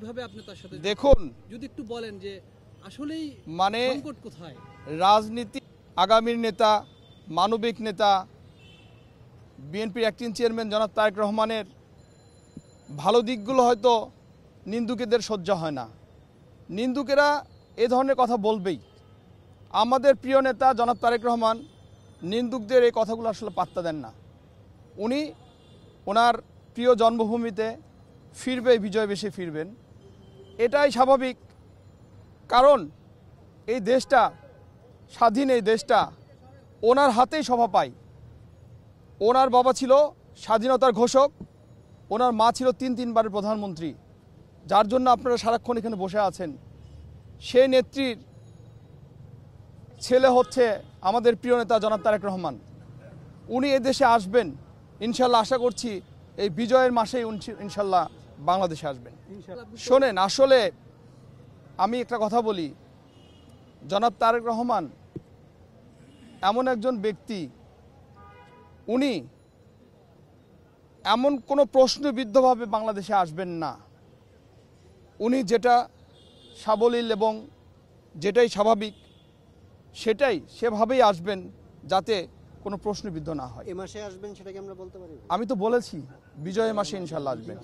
কিভাবে আপনি তার সাথে দেখুন, যদি একটু বলেন যে আসলেই মানে সংকট কোথায়? রাজনীতি, আগামীর নেতা, মানবিক নেতা, বিএনপির অ্যাক্টিং চেয়ারম্যান জনাব তারেক রহমানের ভালো দিকগুলো হয়তো নিন্দুকেদের সহ্য হয় না। নিন্দুকেরা এ ধরনের কথা বলবেই। আমাদের প্রিয় নেতা জনাব তারেক রহমান নিন্দুকদের এই কথাগুলো আসলে পাত্তা দেন না। উনি ওনার প্রিয় জন্মভূমিতে ফিরবে, বিজয় বেশে ফিরবেন, এটাই স্বাভাবিক। কারণ এই দেশটা স্বাধীন, এই দেশটা ওনার হাতেই শোভা পায়। ওনার বাবা ছিল স্বাধীনতার ঘোষক, ওনার মা ছিল তিনবারের প্রধানমন্ত্রী, যার জন্য আপনারা সারাক্ষণ এখানে বসে আছেন। সেই নেত্রীর ছেলে হচ্ছে আমাদের প্রিয় নেতা জনাব তারেক রহমান। উনি এদেশে আসবেন ইনশাল্লাহ, আশা করছি এই বিজয়ের মাসেই ইনশাল্লাহ বাংলাদেশে আসবেন। শোনেন, আসলে আমি একটা কথা বলি, জনাব তারেক রহমান এমন একজন ব্যক্তি, উনি এমন কোনো প্রশ্নবিদ্ধভাবে বাংলাদেশে আসবেন না। উনি যেটা সাবলীল এবং যেটাই স্বাভাবিক সেটাই সেভাবেই আসবেন, যাতে কোনো প্রশ্নবিদ্ধ না হয়। এ মাসে আসবেন সেটা কি আমরা বলতে পারি? আমি তো বলেছি বিজয়ের মাসে ইনশাল্লাহ আসবেন।